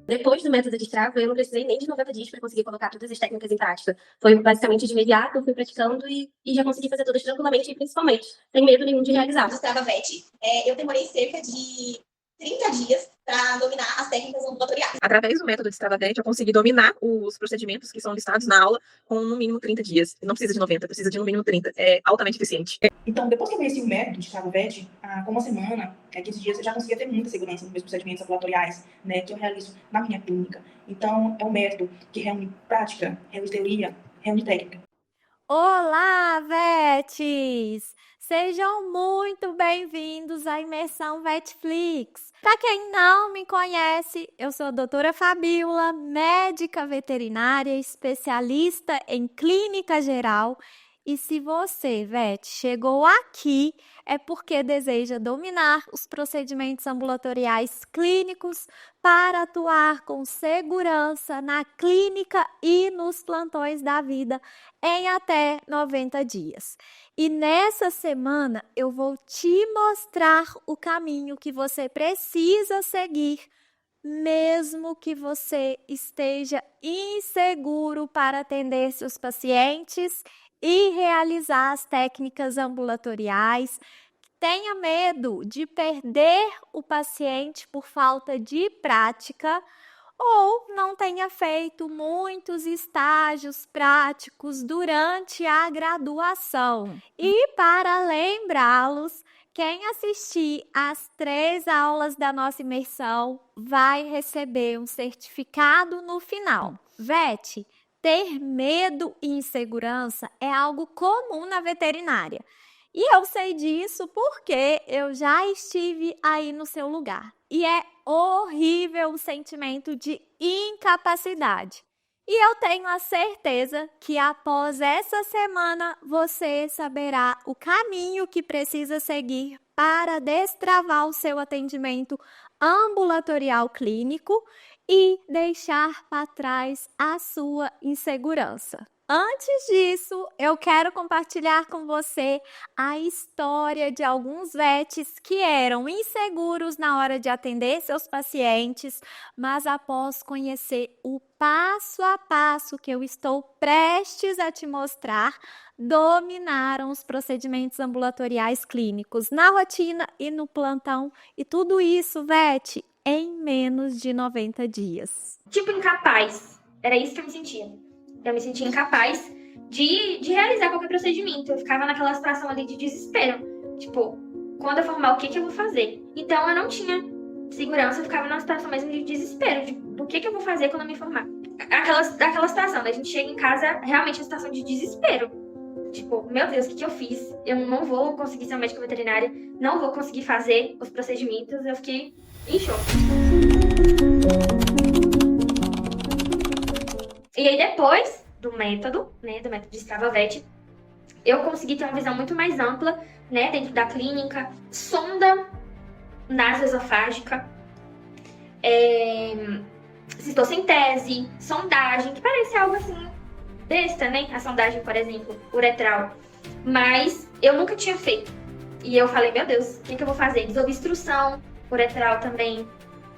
Depois do método de Strava, eu não precisei nem de 90 dias para conseguir colocar todas as técnicas em prática. Foi basicamente de imediato, eu fui praticando e já consegui fazer todas tranquilamente e principalmente sem medo nenhum de realizar. Do Strava VET, eu demorei cerca de 30 dias para dominar as técnicas ambulatoriais. Através do método de Stravavete, eu consegui dominar os procedimentos que são listados na aula com no mínimo 30 dias. Não precisa de 90, precisa de no mínimo 30. É altamente eficiente. Então, depois que eu conheci o método de Stravavete, com uma semana, 15 dias, eu já conseguia ter muita segurança nos meus procedimentos ambulatoriais, né, que eu realizo na minha clínica. Então, é um método que reúne prática, reúne teoria, reúne técnica. Olá, Vetes! Sejam muito bem-vindos à imersão Vetflix. Para quem não me conhece, eu sou a doutora Fabíola, médica veterinária, especialista em clínica geral. E se você, Vet, chegou aqui, é porque deseja dominar os procedimentos ambulatoriais clínicos para atuar com segurança na clínica e nos plantões da vida em até 90 dias. E nessa semana eu vou te mostrar o caminho que você precisa seguir, mesmo que você esteja inseguro para atender seus pacientes e realizar as técnicas ambulatoriais. Tenha medo de perder o paciente por falta de prática ou não tenha feito muitos estágios práticos durante a graduação. E para lembrá-los, quem assistir às 3 aulas da nossa imersão vai receber um certificado no final. Vete, ter medo e insegurança é algo comum na veterinária. E eu sei disso porque eu já estive aí no seu lugar. E é horrível o sentimento de incapacidade. E eu tenho a certeza que após essa semana você saberá o caminho que precisa seguir para destravar o seu atendimento ambulatorial clínico e deixar para trás a sua insegurança. Antes disso, eu quero compartilhar com você a história de alguns vets que eram inseguros na hora de atender seus pacientes, mas após conhecer o passo a passo que eu estou prestes a te mostrar, dominaram os procedimentos ambulatoriais clínicos na rotina e no plantão, e tudo isso, vet, em menos de 90 dias. Tipo, incapaz. Era isso que eu me sentia. Eu me sentia incapaz de realizar qualquer procedimento. Eu ficava naquela situação ali de desespero. Tipo, quando eu formar, o que eu vou fazer? Então, eu não tinha segurança. Eu ficava numa situação mesmo de desespero. O que eu vou fazer quando eu me formar? Aquela situação, né? A gente chega em casa, realmente, uma situação de desespero. Tipo, meu Deus, o que eu fiz? Eu não vou conseguir ser uma médica veterinária. Não vou conseguir fazer os procedimentos. Eu fiquei em choque. E aí, depois do método, né, do método de Stravavete, eu consegui ter uma visão muito mais ampla, né, dentro da clínica, sonda nasoesofágica, citocentese, sondagem, que parece algo assim, besta, né, a sondagem, por exemplo, uretral, mas eu nunca tinha feito. E eu falei, meu Deus, o que eu vou fazer? Desobstrução uretral também,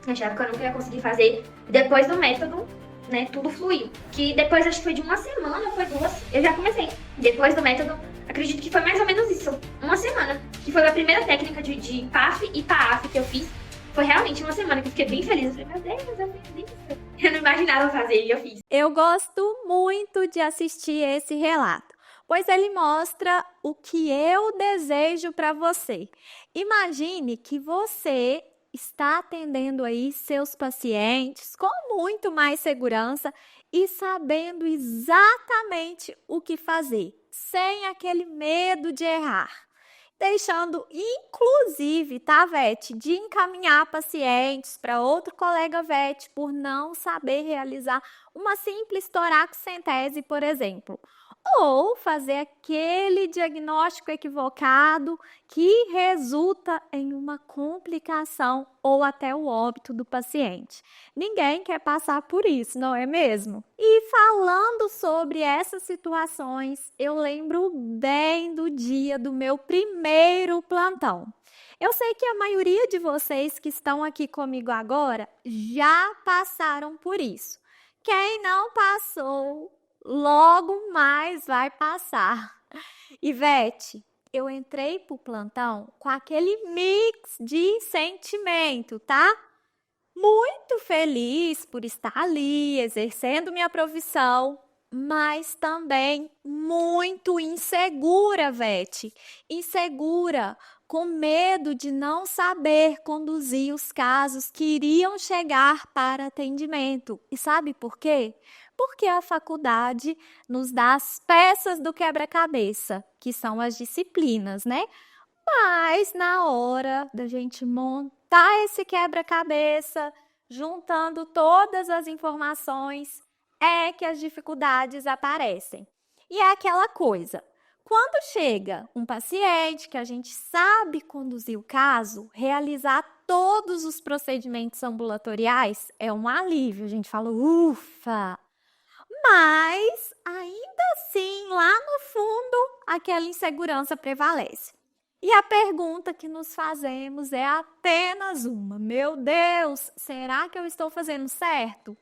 achava que eu nunca ia conseguir fazer. Depois do método, né, tudo fluiu. Que depois, acho que foi de uma semana, foi 2, eu já comecei. Depois do método, acredito que foi mais ou menos isso, uma semana. Que foi a primeira técnica de PAF e PAF que eu fiz. Foi realmente uma semana que eu fiquei bem feliz. Eu falei, meu Deus, eu fiz isso. Eu não imaginava fazer e eu fiz. Eu gosto muito de assistir esse relato, pois ele mostra o que eu desejo para você. Imagine que você está atendendo aí seus pacientes com muito mais segurança e sabendo exatamente o que fazer, sem aquele medo de errar. Deixando, inclusive, tá, vet, de encaminhar pacientes para outro colega vet por não saber realizar uma simples toraxentese, por exemplo. Ou fazer aquele diagnóstico equivocado que resulta em uma complicação ou até o óbito do paciente. Ninguém quer passar por isso, não é mesmo? E falando sobre essas situações, eu lembro bem do dia do meu primeiro plantão. Eu sei que a maioria de vocês que estão aqui comigo agora já passaram por isso. Quem não passou, logo mais vai passar. Ivete, eu entrei pro plantão com aquele mix de sentimento, tá? Muito feliz por estar ali, exercendo minha profissão, mas também muito insegura, Vete. Insegura, com medo de não saber conduzir os casos que iriam chegar para atendimento. E sabe por quê? Porque a faculdade nos dá as peças do quebra-cabeça, que são as disciplinas, né? Mas na hora da gente montar esse quebra-cabeça, juntando todas as informações, é que as dificuldades aparecem. E é aquela coisa, quando chega um paciente que a gente sabe conduzir o caso, realizar todos os procedimentos ambulatoriais é um alívio. A gente fala, ufa! Mas, ainda assim, lá no fundo, aquela insegurança prevalece. E a pergunta que nos fazemos é apenas uma: meu Deus, será que eu estou fazendo certo?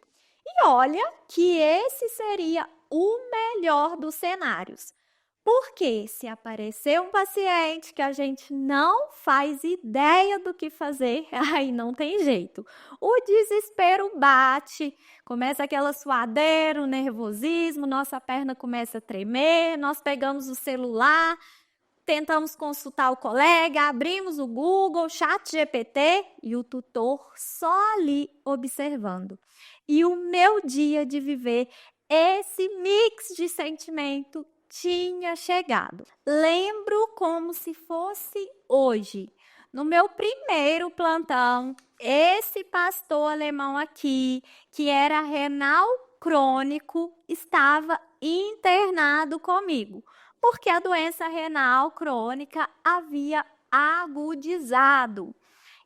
E olha que esse seria o melhor dos cenários. Porque se aparecer um paciente que a gente não faz ideia do que fazer, aí não tem jeito. O desespero bate, começa aquela suadeira, o nervosismo, nossa perna começa a tremer, nós pegamos o celular, tentamos consultar o colega, abrimos o Google, ChatGPT e o tutor só ali observando. E o meu dia de viver esse mix de sentimento tinha chegado. Lembro como se fosse hoje. No meu primeiro plantão, esse pastor alemão aqui, que era renal crônico, estava internado comigo, porque a doença renal crônica havia agudizado.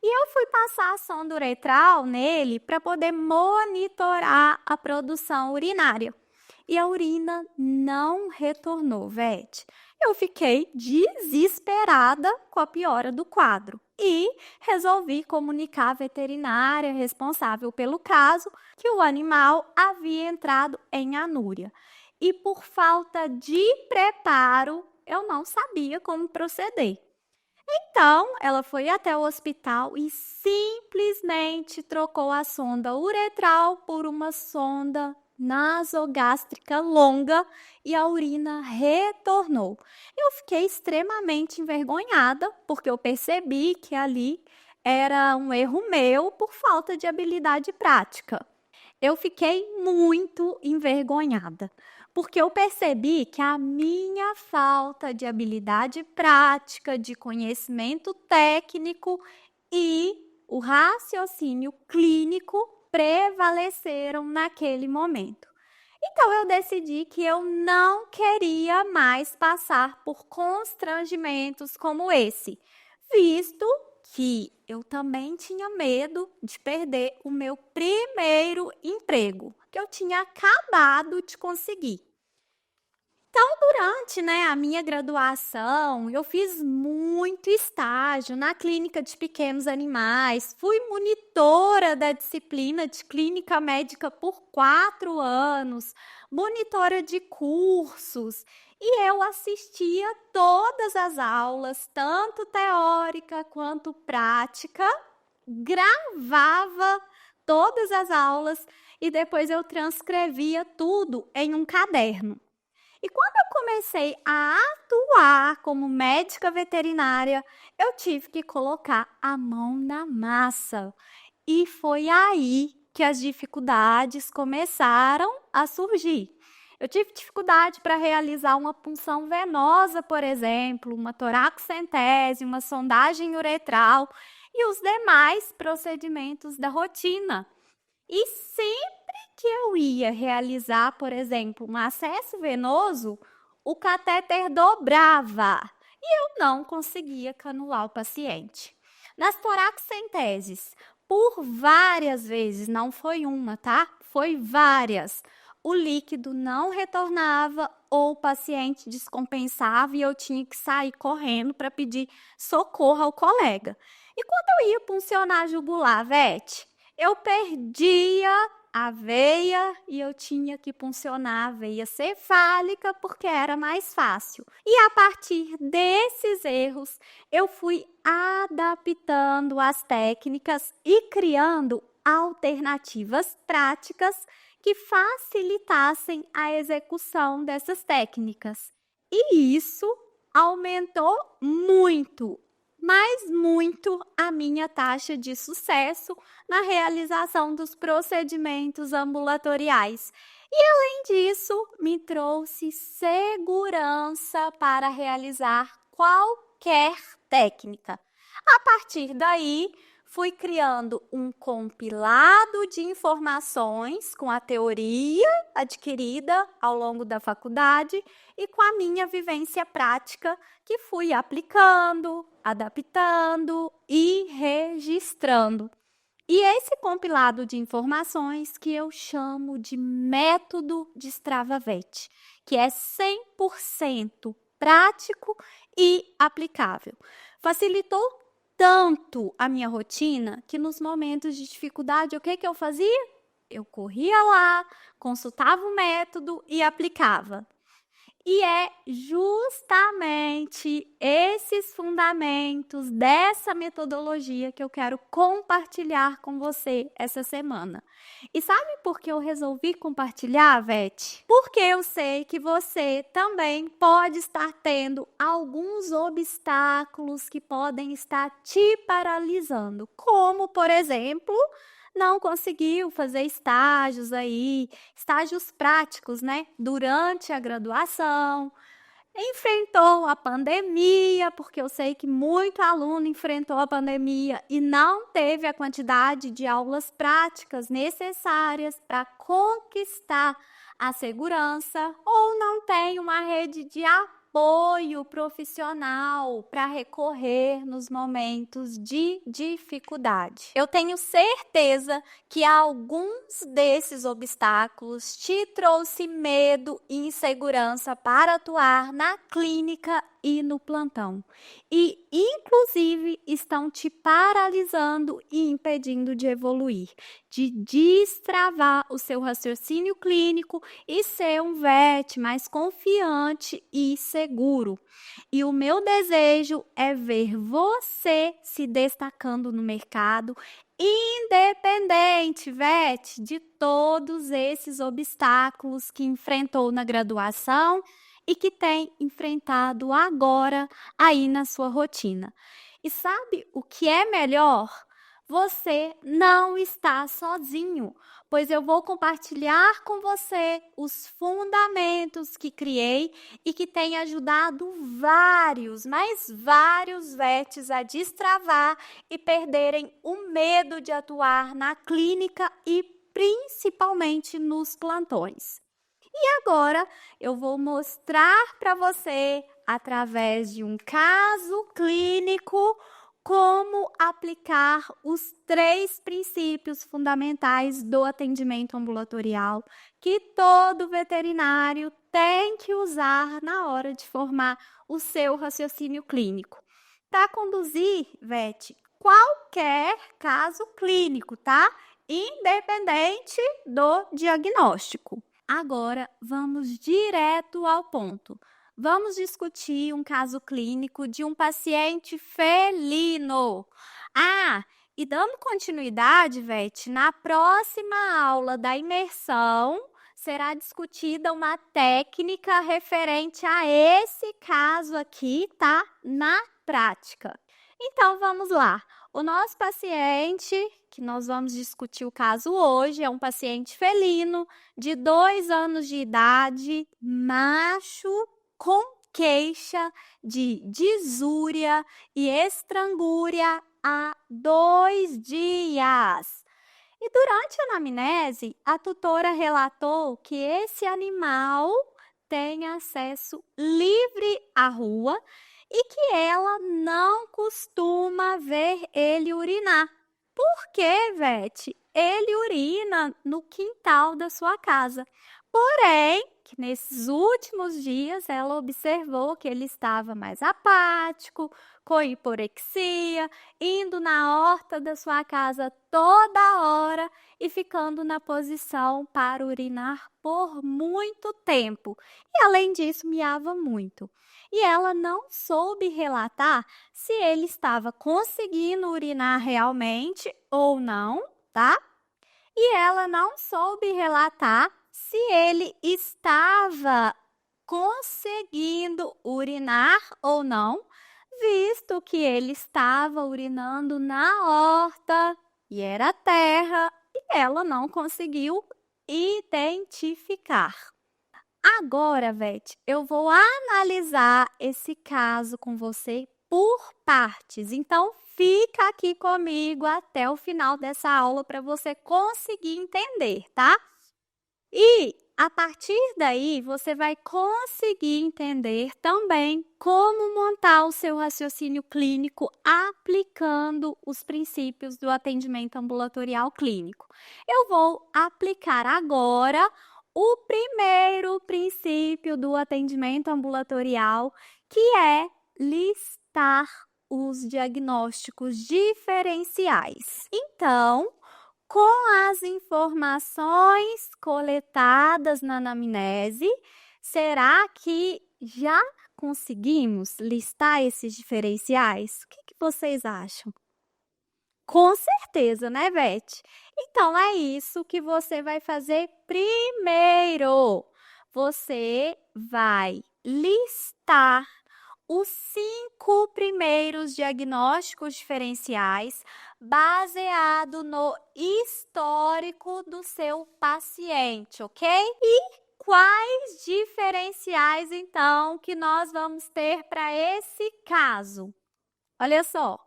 E eu fui passar a sonda uretral nele para poder monitorar a produção urinária. E a urina não retornou, Vete. Eu fiquei desesperada com a piora do quadro e resolvi comunicar à veterinária responsável pelo caso que o animal havia entrado em anúria. E por falta de preparo, eu não sabia como proceder. Então, ela foi até o hospital e simplesmente trocou a sonda uretral por uma sonda nasogástrica longa e a urina retornou. Eu fiquei extremamente envergonhada, porque eu percebi que ali era um erro meu por falta de habilidade prática. Eu fiquei muito envergonhada, porque eu percebi que a minha falta de habilidade prática, de conhecimento técnico e o raciocínio clínico prevaleceram naquele momento. Então, eu decidi que eu não queria mais passar por constrangimentos como esse, visto que eu também tinha medo de perder o meu primeiro emprego, que eu tinha acabado de conseguir. Então, durante a minha graduação, eu fiz muito estágio na clínica de pequenos animais, fui monitora da disciplina de clínica médica por 4 anos, monitora de cursos, e eu assistia todas as aulas, tanto teórica quanto prática, gravava todas as aulas e depois eu transcrevia tudo em um caderno. E quando eu comecei a atuar como médica veterinária, eu tive que colocar a mão na massa. E foi aí que as dificuldades começaram a surgir. Eu tive dificuldade para realizar uma punção venosa, por exemplo, uma toraxentese, uma sondagem uretral e os demais procedimentos da rotina. E sempre que eu ia realizar, por exemplo, um acesso venoso, o catéter dobrava e eu não conseguia canular o paciente. Nas toraxenteses, por várias vezes, não foi uma, tá? Foi várias. o líquido não retornava ou o paciente descompensava e eu tinha que sair correndo para pedir socorro ao colega. E quando eu ia puncionar jugular, Vete, eu perdia a veia e eu tinha que puncionar a veia cefálica porque era mais fácil. E a partir desses erros, eu fui adaptando as técnicas e criando alternativas práticas que facilitassem a execução dessas técnicas. E isso aumentou muito, mas muito, a minha taxa de sucesso na realização dos procedimentos ambulatoriais. E, além disso, me trouxe segurança para realizar qualquer técnica. A partir daí, fui criando um compilado de informações com a teoria adquirida ao longo da faculdade e com a minha vivência prática que fui aplicando, adaptando e registrando. E esse compilado de informações que eu chamo de método de Strava-VET, que é 100% prático e aplicável. Facilitou tanto a minha rotina que nos momentos de dificuldade, o que eu fazia? Eu corria lá, consultava o método e aplicava. E é justamente esses fundamentos dessa metodologia que eu quero compartilhar com você essa semana. E sabe por que eu resolvi compartilhar, Vete? Porque eu sei que você também pode estar tendo alguns obstáculos que podem estar te paralisando, como, por exemplo, não conseguiu fazer estágios práticos, né? Durante a graduação, enfrentou a pandemia, porque eu sei que muito aluno enfrentou a pandemia e não teve a quantidade de aulas práticas necessárias para conquistar a segurança, ou não tem uma rede de apoio profissional para recorrer nos momentos de dificuldade. Eu tenho certeza que alguns desses obstáculos te trouxe medo e insegurança para atuar na clínica e no plantão. E, inclusive, estão te paralisando e impedindo de evoluir, de destravar o seu raciocínio clínico e ser um VET mais confiante e seguro. E o meu desejo é ver você se destacando no mercado, independente, VET, de todos esses obstáculos que enfrentou na graduação e que tem enfrentado agora aí na sua rotina. E sabe o que é melhor? Você não está sozinho, pois eu vou compartilhar com você os fundamentos que criei e que têm ajudado vários VETs a destravar e perderem o medo de atuar na clínica e principalmente nos plantões. E agora eu vou mostrar para você, através de um caso clínico, como aplicar os 3 princípios fundamentais do atendimento ambulatorial que todo veterinário tem que usar na hora de formar o seu raciocínio clínico. Para conduzir, VET, qualquer caso clínico, tá? Independente do diagnóstico. Agora, vamos direto ao ponto. Vamos discutir um caso clínico de um paciente felino. E dando continuidade, Vete, na próxima aula da imersão, será discutida uma técnica referente a esse caso aqui, tá? Na prática. Então, vamos lá. O nosso paciente, que nós vamos discutir o caso hoje, é um paciente felino de 2 anos de idade, macho, com queixa de disúria e estrangúria há 2 dias. E durante a anamnese, a tutora relatou que esse animal tem acesso livre à rua e que ela não costuma ver ele urinar. Por que, Vete? Ele urina no quintal da sua casa. Porém, que nesses últimos dias ela observou que ele estava mais apático, com hiporexia, indo na horta da sua casa toda hora e ficando na posição para urinar por muito tempo. E além disso, miava muito. E ela não soube relatar se ele estava conseguindo urinar realmente ou não, tá? E ela não soube relatar se ele estava conseguindo urinar ou não, visto que ele estava urinando na horta e era terra e ela não conseguiu identificar. Agora, Vete, eu vou analisar esse caso com você por partes. Então, fica aqui comigo até o final dessa aula para você conseguir entender, tá? E a partir daí, você vai conseguir entender também como montar o seu raciocínio clínico aplicando os princípios do atendimento ambulatorial clínico. Eu vou aplicar agora o primeiro princípio do atendimento ambulatorial, que é listar os diagnósticos diferenciais. Então, com as informações coletadas na anamnese, será que já conseguimos listar esses diferenciais? O que vocês acham? Com certeza, né, Vete? Então, é isso que você vai fazer primeiro. Você vai listar os 5 primeiros diagnósticos diferenciais baseado no histórico do seu paciente, ok? E quais diferenciais, então, que nós vamos ter para esse caso? Olha só.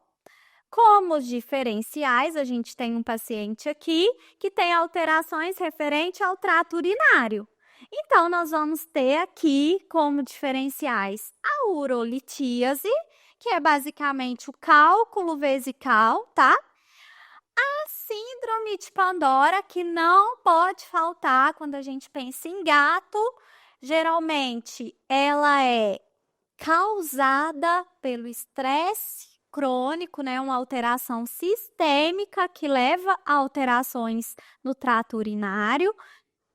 Como os diferenciais, a gente tem um paciente aqui que tem alterações referente ao trato urinário. Então, nós vamos ter aqui como diferenciais a urolitíase, que é basicamente o cálculo vesical, tá? A síndrome de Pandora, que não pode faltar quando a gente pensa em gato. Geralmente, ela é causada pelo estresse crônico, né? Uma alteração sistêmica que leva a alterações no trato urinário,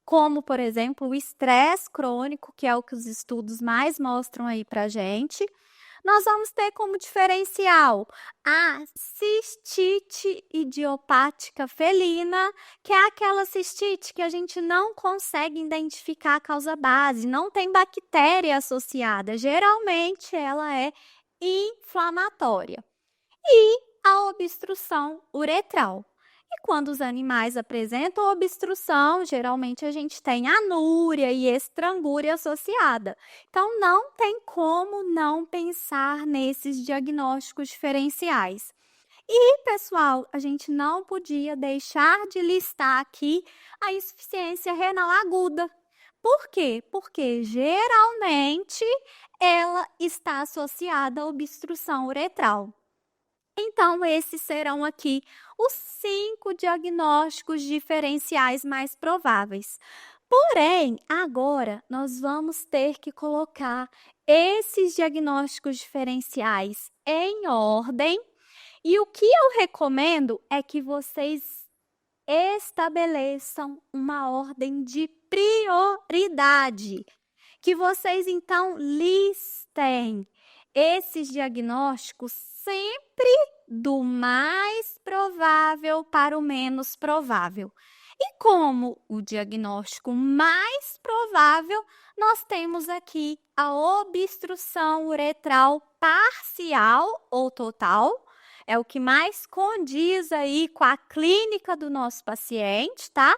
como, por exemplo, o estresse crônico, que é o que os estudos mais mostram aí pra gente. Nós vamos ter como diferencial a cistite idiopática felina, que é aquela cistite que a gente não consegue identificar a causa base, não tem bactéria associada. Geralmente, ela é inflamatória. E a obstrução uretral. E quando os animais apresentam obstrução, geralmente a gente tem anúria e estrangúria associada. Então, não tem como não pensar nesses diagnósticos diferenciais. E, pessoal, a gente não podia deixar de listar aqui a insuficiência renal aguda. Por quê? Porque geralmente ela está associada à obstrução uretral. Então, esses serão aqui os 5 diagnósticos diferenciais mais prováveis. Porém, agora nós vamos ter que colocar esses diagnósticos diferenciais em ordem. E o que eu recomendo é que vocês estabeleçam uma ordem de prioridade. Que vocês, então, listem esses diagnósticos sempre do mais provável para o menos provável. E como o diagnóstico mais provável, nós temos aqui a obstrução uretral parcial ou total. É o que mais condiz aí com a clínica do nosso paciente, tá?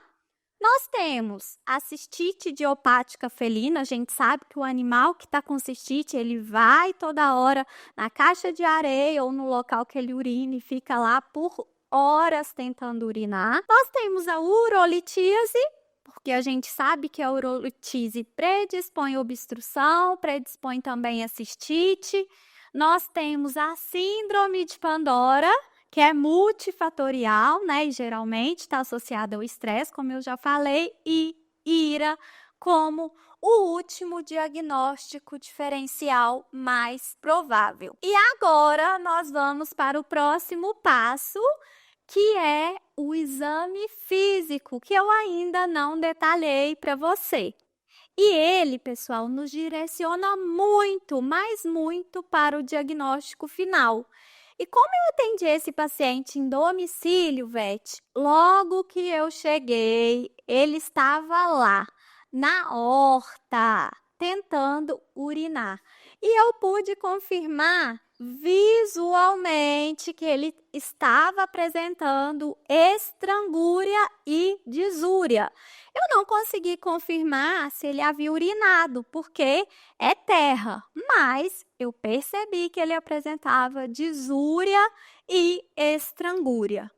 Nós temos a cistite idiopática felina. A gente sabe que o animal que está com cistite, ele vai toda hora na caixa de areia ou no local que ele urina e fica lá por horas tentando urinar. Nós temos a urolitíase, porque a gente sabe que a urolitise predispõe à obstrução, predispõe também à cistite. Nós temos a síndrome de Pandora, que é multifatorial, né? E geralmente está associada ao estresse, como eu já falei, e ira como o último diagnóstico diferencial mais provável. E agora nós vamos para o próximo passo, que é o exame físico, que eu ainda não detalhei para você. E ele, pessoal, nos direciona muito, mas muito para o diagnóstico final. E como eu atendi esse paciente em domicílio, Vete, logo que eu cheguei, ele estava lá, na horta, tentando urinar. E eu pude confirmar visualmente que ele estava apresentando estrangúria e disúria. Eu não consegui confirmar se ele havia urinado, porque é terra, mas eu percebi que ele apresentava disúria e estrangúria.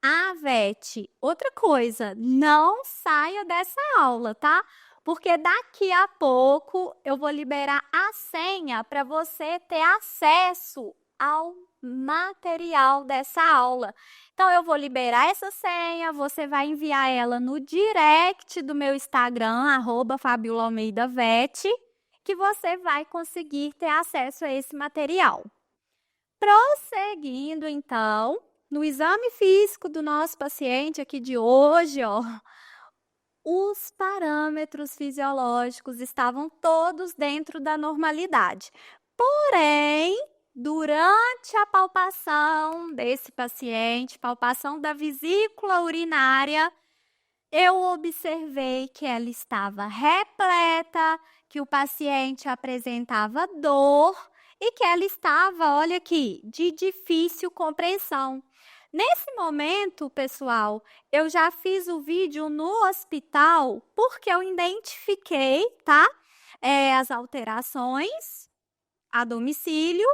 Ah, Vete, outra coisa, não saia dessa aula, tá? Porque daqui a pouco eu vou liberar a senha para você ter acesso ao material dessa aula. Então, eu vou liberar essa senha, você vai enviar ela no direct do meu Instagram, @FabiolaAlmeidaVete, que você vai conseguir ter acesso a esse material. Prosseguindo, então, no exame físico do nosso paciente aqui de hoje, ó, os parâmetros fisiológicos estavam todos dentro da normalidade. Porém, durante a palpação desse paciente, palpação da vesícula urinária, eu observei que ela estava repleta, que o paciente apresentava dor e que ela estava, olha aqui, de difícil compreensão. Nesse momento, pessoal, eu já fiz o vídeo no hospital porque eu identifiquei, tá? As alterações a domicílio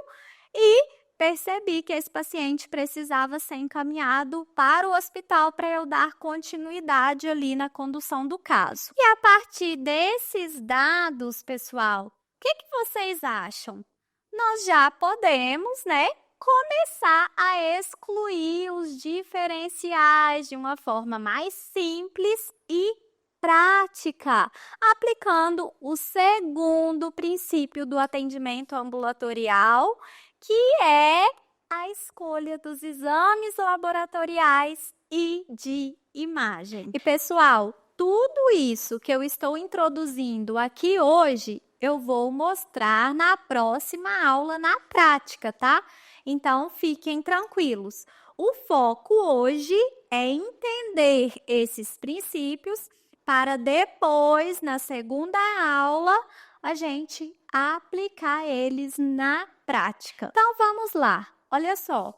e percebi que esse paciente precisava ser encaminhado para o hospital para eu dar continuidade ali na condução do caso. E a partir desses dados, pessoal, o que vocês acham? Nós já podemos, né, começar a excluir os diferenciais de uma forma mais simples e prática, aplicando o segundo princípio do atendimento ambulatorial, que é a escolha dos exames laboratoriais e de imagem. E, pessoal, tudo isso que eu estou introduzindo aqui hoje, eu vou mostrar na próxima aula na prática, tá? Então, fiquem tranquilos. O foco hoje é entender esses princípios para depois, na segunda aula, a gente aplicar eles na prática. Então, vamos lá. Olha só.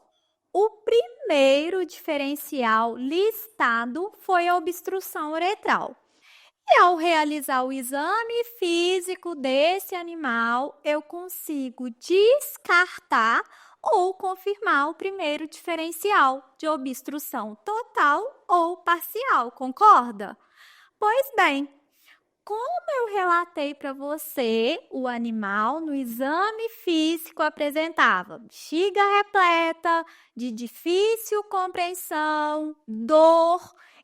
O primeiro diferencial listado foi a obstrução uretral. E ao realizar o exame físico desse animal, eu consigo descartar ou confirmar o primeiro diferencial de obstrução total ou parcial, concorda? Pois bem, como eu relatei para você, o animal no exame físico apresentava bexiga repleta, de difícil compreensão, dor,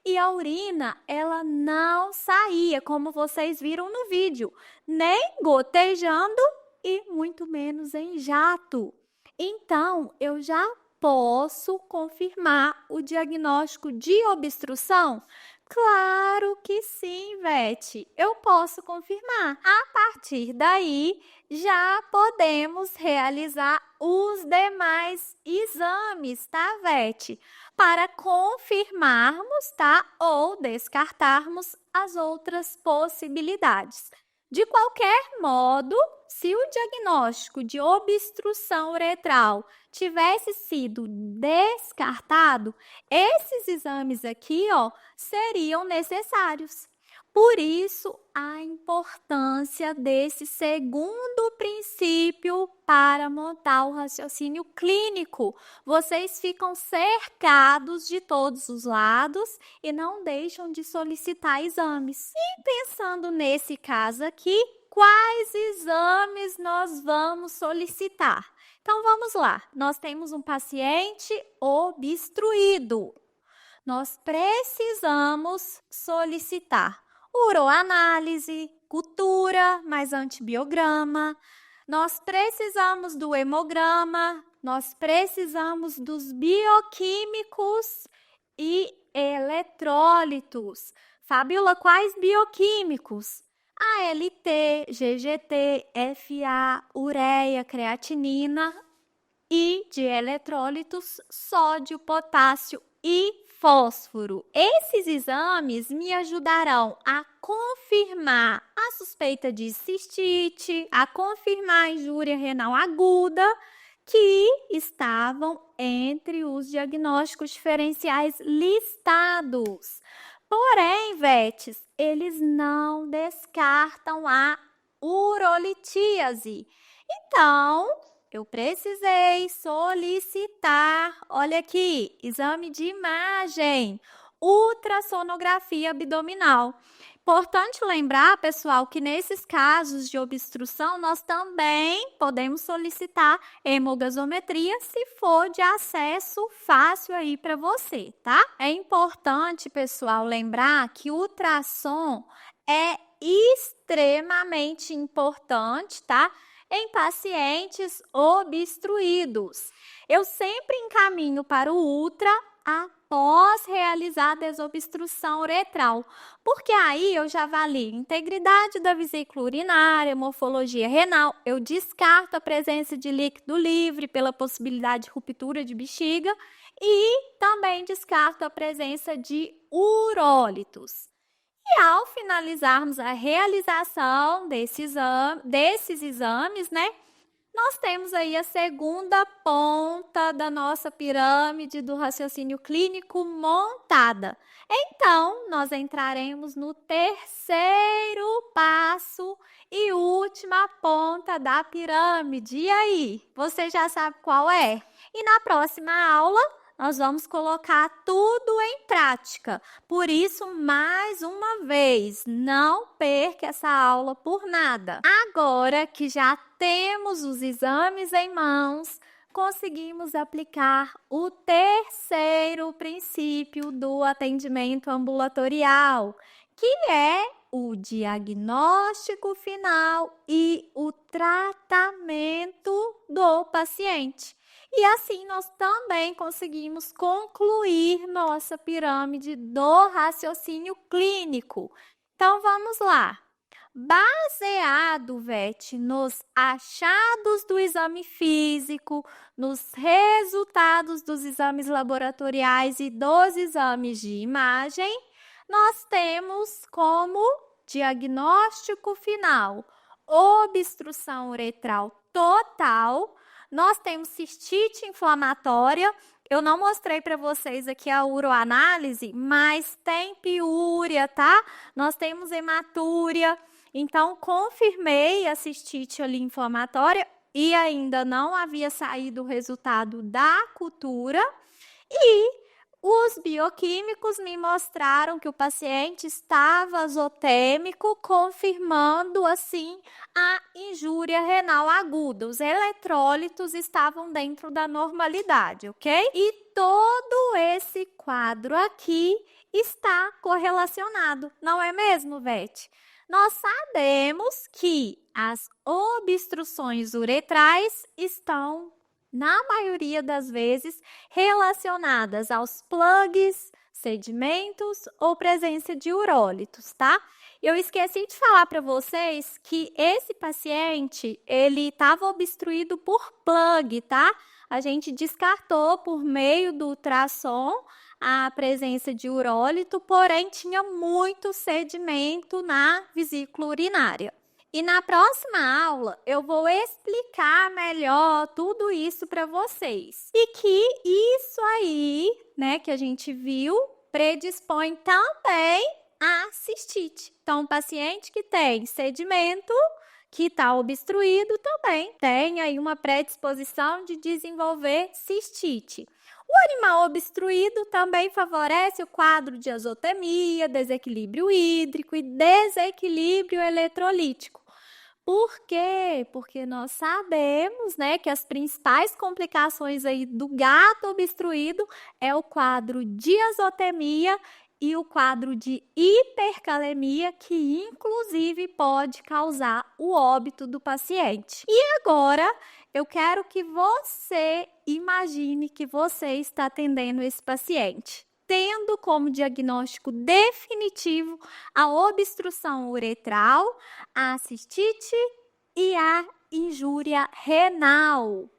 e a urina, ela não saía, como vocês viram no vídeo, nem gotejando e muito menos em jato. Então, eu já posso confirmar o diagnóstico de obstrução? Claro que sim, Vete. Eu posso confirmar. A partir daí, já podemos realizar os demais exames, tá, Vete? Para confirmarmos, tá? Ou descartarmos as outras possibilidades. De qualquer modo, se o diagnóstico de obstrução uretral tivesse sido descartado, esses exames aqui, ó, seriam necessários. Por isso, a importância desse segundo princípio para montar o raciocínio clínico. Vocês ficam cercados de todos os lados e não deixam de solicitar exames. E pensando nesse caso aqui, quais exames nós vamos solicitar? Então, vamos lá. Nós temos um paciente obstruído. Nós precisamos solicitar uroanálise, cultura, mais antibiograma. Nós precisamos do hemograma, nós precisamos dos bioquímicos e eletrólitos. Fabíola, quais bioquímicos? ALT, GGT, FA, ureia, creatinina e de eletrólitos, sódio, potássio e fósforo. Esses exames me ajudarão a confirmar a suspeita de cistite, a confirmar a injúria renal aguda, que estavam entre os diagnósticos diferenciais listados. Porém, Vetes, eles não descartam a urolitíase. Então, eu precisei solicitar, olha aqui, exame de imagem, ultrassonografia abdominal. Importante lembrar, pessoal, que nesses casos de obstrução, nós também podemos solicitar hemogasometria se for de acesso fácil aí para você, tá? É importante, pessoal, lembrar que o ultrassom é extremamente importante, tá? Em pacientes obstruídos. Eu sempre encaminho para o ultra após realizar a desobstrução uretral, porque aí eu já avalio integridade da vesícula urinária, morfologia renal, eu descarto a presença de líquido livre pela possibilidade de ruptura de bexiga e também descarto a presença de urólitos. E ao finalizarmos a realização desses exames, né? Nós temos aí a segunda ponta da nossa pirâmide do raciocínio clínico montada. Então, nós entraremos no terceiro passo e última ponta da pirâmide. E aí, você já sabe qual é? E na próxima aula, nós vamos colocar tudo em prática. Por isso, mais uma vez, não perca essa aula por nada. Agora que já temos os exames em mãos, conseguimos aplicar o terceiro princípio do atendimento ambulatorial, que é o diagnóstico final e o tratamento do paciente. E assim nós também conseguimos concluir nossa pirâmide do raciocínio clínico. Então vamos lá. Baseado, Vete, nos achados do exame físico, nos resultados dos exames laboratoriais e dos exames de imagem, nós temos como diagnóstico final obstrução uretral total. Nós temos cistite inflamatória. Eu não mostrei para vocês aqui a uroanálise, mas tem piúria, tá? Nós temos hematúria. Então, confirmei a cistite ali inflamatória e ainda não havia saído o resultado da cultura. E os bioquímicos me mostraram que o paciente estava azotêmico, confirmando assim a injúria renal aguda. Os eletrólitos estavam dentro da normalidade, ok? E todo esse quadro aqui está correlacionado, não é mesmo, Vete? Nós sabemos que as obstruções uretrais estão, na maioria das vezes, relacionadas aos plugs, sedimentos ou presença de urólitos, tá? Eu esqueci de falar para vocês que esse paciente, ele estava obstruído por plug, tá? A gente descartou por meio do ultrassom a presença de urólito, porém tinha muito sedimento na vesícula urinária. E na próxima aula eu vou explicar melhor tudo isso para vocês. E que isso aí, né, que a gente viu, predispõe também a cistite. Então, o paciente que tem sedimento, que está obstruído, também tem aí uma predisposição de desenvolver cistite. O animal obstruído também favorece o quadro de azotemia, desequilíbrio hídrico e desequilíbrio eletrolítico. Por quê? Porque nós sabemos, né, que as principais complicações aí do gato obstruído é o quadro de azotemia e o quadro de hipercalemia, que inclusive pode causar o óbito do paciente. E agora, eu quero que você imagine que você está atendendo esse paciente, tendo como diagnóstico definitivo a obstrução uretral, a cistite e a injúria renal.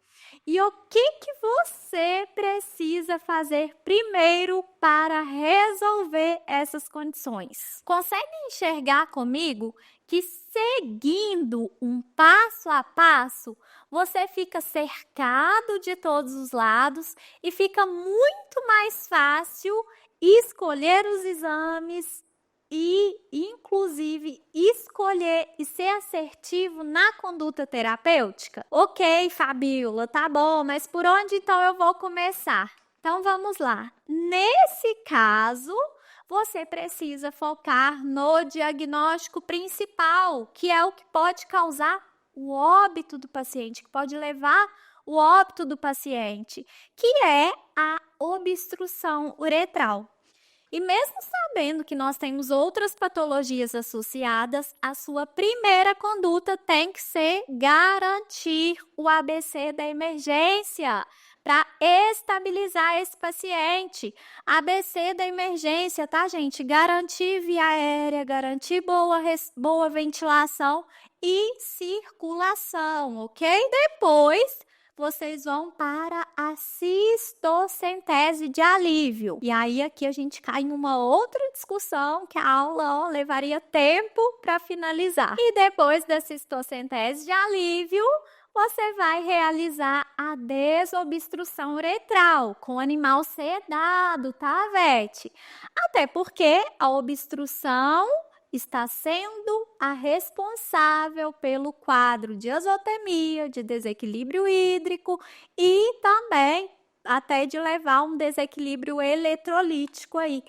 E o que você precisa fazer primeiro para resolver essas condições? Consegue enxergar comigo que seguindo um passo a passo, você fica cercado de todos os lados e fica muito mais fácil escolher os exames e, inclusive, escolher e ser assertivo na conduta terapêutica? Ok, Fabíola, tá bom, mas por onde então eu vou começar? Então vamos lá. Nesse caso, você precisa focar no diagnóstico principal, que é o que pode causar o óbito do paciente, que pode levar o óbito do paciente, que é a obstrução uretral. E mesmo sabendo que nós temos outras patologias associadas, a sua primeira conduta tem que ser garantir o ABC da emergência para estabilizar esse paciente. ABC da emergência, tá, gente? Garantir via aérea, garantir boa ventilação e circulação, ok? Depois, vocês vão para a cistocentese de alívio. E aí aqui a gente cai em uma outra discussão que a aula levaria tempo para finalizar. E depois da cistocentese de alívio, você vai realizar a desobstrução uretral com o animal sedado, tá, Vete? Até porque a obstrução está sendo a responsável pelo quadro de azotemia, de desequilíbrio hídrico e também até de levar a um desequilíbrio eletrolítico aí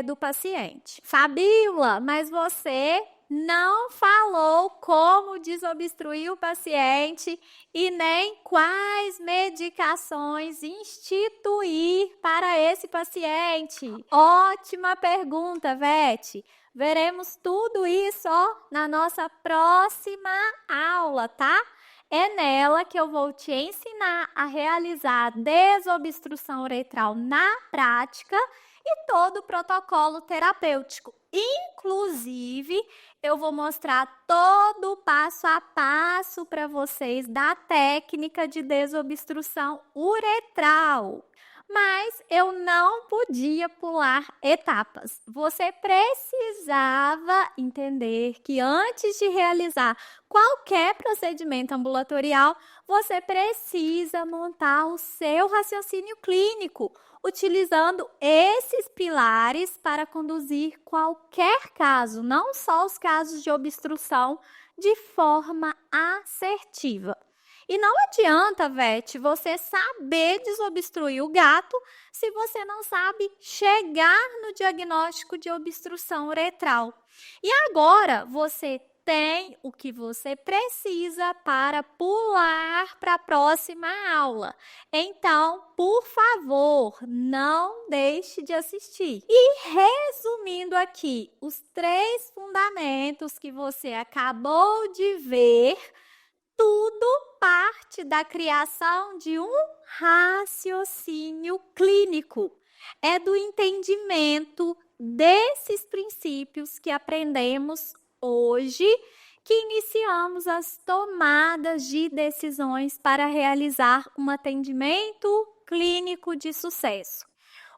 do paciente. Fabíola, mas você não falou como desobstruir o paciente e nem quais medicações instituir para esse paciente. Ótima pergunta, Vete. Veremos tudo isso na nossa próxima aula, tá? É nela que eu vou te ensinar a realizar a desobstrução uretral na prática e todo o protocolo terapêutico. Inclusive, eu vou mostrar todo o passo a passo para vocês da técnica de desobstrução uretral. Mas eu não podia pular etapas. Você precisava entender que antes de realizar qualquer procedimento ambulatorial, você precisa montar o seu raciocínio clínico, utilizando esses pilares para conduzir qualquer caso, não só os casos de obstrução, de forma assertiva. E não adianta, Vete, você saber desobstruir o gato se você não sabe chegar no diagnóstico de obstrução uretral. E agora você tem o que você precisa para pular para a próxima aula. Então, por favor, não deixe de assistir. E resumindo aqui, os 3 fundamentos que você acabou de ver, tudo parte da criação de um raciocínio clínico. É do entendimento desses princípios que aprendemos hoje que iniciamos as tomadas de decisões para realizar um atendimento clínico de sucesso.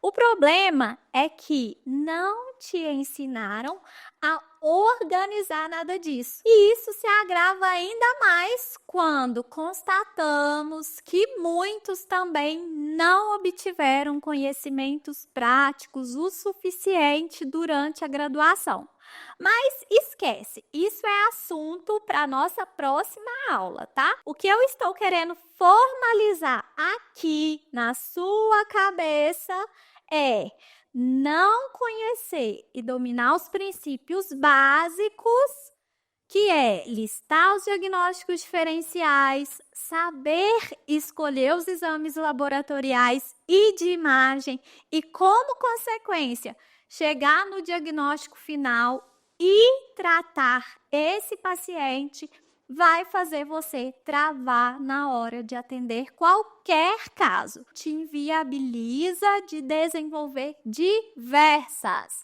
O problema é que não te ensinaram a organizar nada disso. E isso se agrava ainda mais quando constatamos que muitos também não obtiveram conhecimentos práticos o suficiente durante a graduação. Mas esquece, isso é assunto para a nossa próxima aula, tá? O que eu estou querendo formalizar aqui na sua cabeça é não conhecer e dominar os princípios básicos que é listar os diagnósticos diferenciais, saber escolher os exames laboratoriais e de imagem e, como consequência, chegar no diagnóstico final e tratar esse paciente vai fazer você travar na hora de atender qualquer caso. Te inviabiliza de desenvolver diversas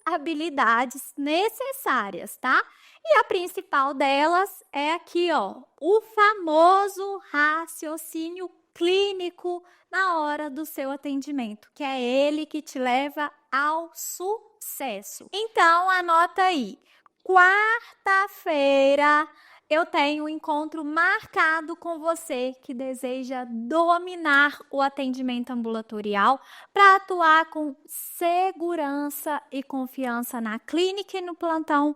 habilidades necessárias, tá? E a principal delas é aqui, ó, o famoso raciocínio clínico na hora do seu atendimento, que é ele que te leva ao sucesso. Então, anota aí. Quarta-feira eu tenho um encontro marcado com você que deseja dominar o atendimento ambulatorial para atuar com segurança e confiança na clínica e no plantão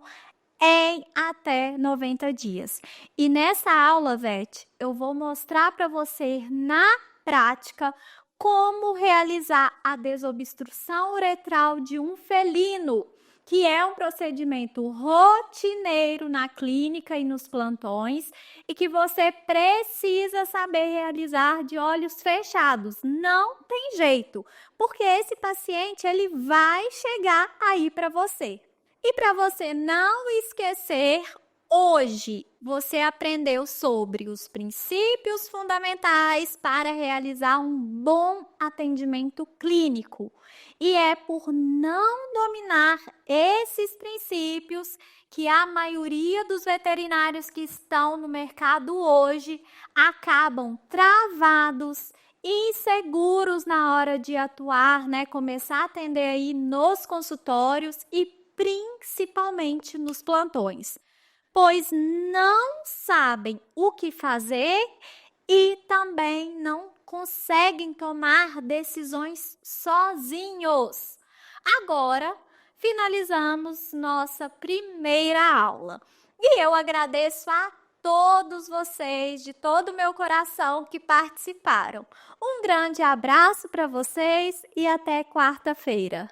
em até 90 dias. E nessa aula, Vete, eu vou mostrar para você na prática como realizar a desobstrução uretral de um felino, que é um procedimento rotineiro na clínica e nos plantões e que você precisa saber realizar de olhos fechados. Não tem jeito, porque esse paciente ele vai chegar aí para você. E para você não esquecer, hoje você aprendeu sobre os princípios fundamentais para realizar um bom atendimento clínico. E é por não dominar esses princípios que a maioria dos veterinários que estão no mercado hoje acabam travados, inseguros na hora de atuar, né? Começar a atender aí nos consultórios e principalmente nos plantões, pois não sabem o que fazer e também não conseguem tomar decisões sozinhos. Agora, finalizamos nossa primeira aula. E eu agradeço a todos vocês, de todo o meu coração, que participaram. Um grande abraço para vocês e até quarta-feira.